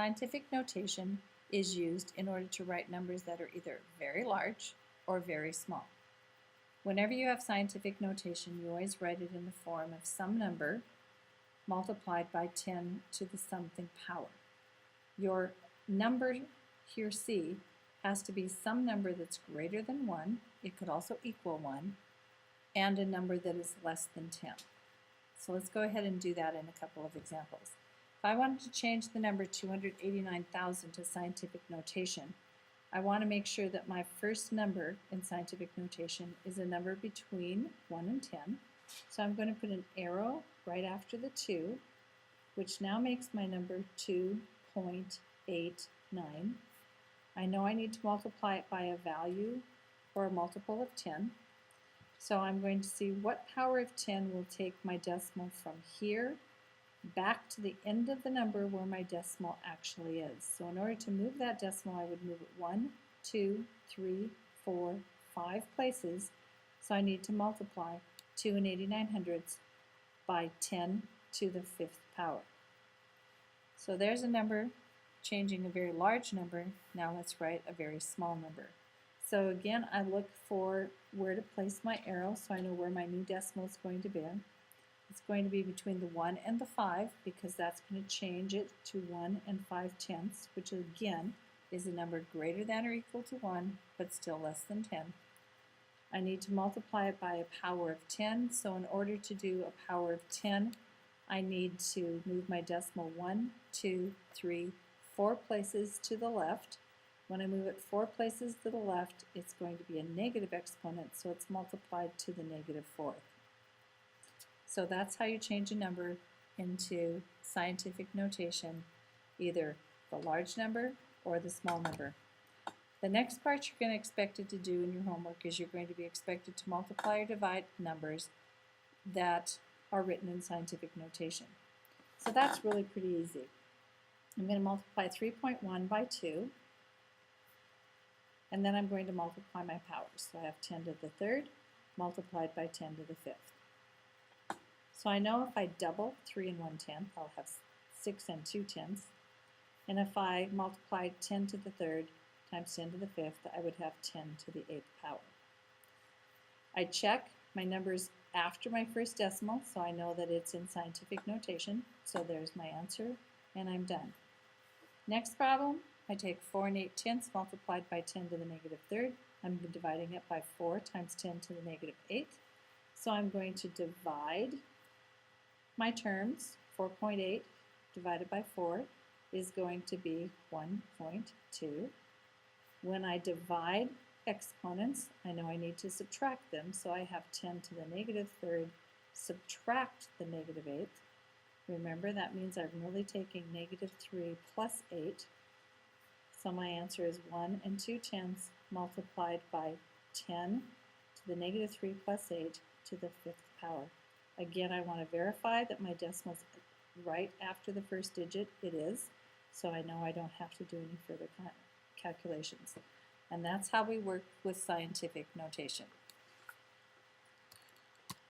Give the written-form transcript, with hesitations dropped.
Scientific notation is used in order to write numbers that are either very large or very small. Whenever you have scientific notation, you always write it in the form of some number multiplied by 10 to the something power. Your number here, C, has to be some number that's greater than 1, it could also equal 1, and a number that is less than 10. So let's go ahead and do that in a couple of examples. If I wanted to change the number 289,000 to scientific notation, I want to make sure that my first number in scientific notation is a number between 1 and 10. So I'm going to put an arrow right after the 2, which now makes my number 2.89. I know I need to multiply it by a value or a multiple of 10. So I'm going to see what power of 10 will take my decimal from here back to the end of the number where my decimal actually is. So in order to move that decimal, I would move it 1, 2, 3, 4, 5 places. So I need to multiply 2 89/100 by 10 to the 5th power. So there's a number changing a very large number. Now let's write a very small number. So again, I look for where to place my arrow so I know where my new decimal is going to be. It's going to be between the 1 and the 5 because that's going to change it to 1 and 5/10, which again is a number greater than or equal to 1 but still less than 10. I need to multiply it by a power of 10, so in order to do a power of 10, I need to move my decimal 1, 2, 3, 4 places to the left. When I move it 4 places to the left, it's going to be a negative exponent, so it's multiplied to the -4th. So that's how you change a number into scientific notation, either the large number or the small number. The next part you're going to expect it to do in your homework is you're going to be expected to multiply or divide numbers that are written in scientific notation. So that's really pretty easy. I'm going to multiply 3.1 by 2, and then I'm going to multiply my powers. So I have 10 to the 3rd multiplied by 10 to the 5th. So I know if I double 3 and 1/10, I'll have 6 and 2/10. And if I multiplied 10 to the 3rd times 10 to the 5th, I would have 10 to the 8th power. I check my numbers after my first decimal, so I know that it's in scientific notation. So there's my answer, and I'm done. Next problem, I take 4 and 8/10 multiplied by 10 to the -3rd. I'm dividing it by 4 times 10 to the -8th. So I'm going to divide my terms. 4.8 divided by 4 is going to be 1.2. When I divide exponents, I know I need to subtract them, so I have 10 to the -3rd subtract the -8th. Remember, that means I'm really taking -3 plus 8. So my answer is 1 and 2/10 multiplied by 10 to the -3 plus 8 to the 5th power. Again, I want to verify that my decimal's right after the first digit. It is, so I know I don't have to do any further calculations. And that's how we work with scientific notation.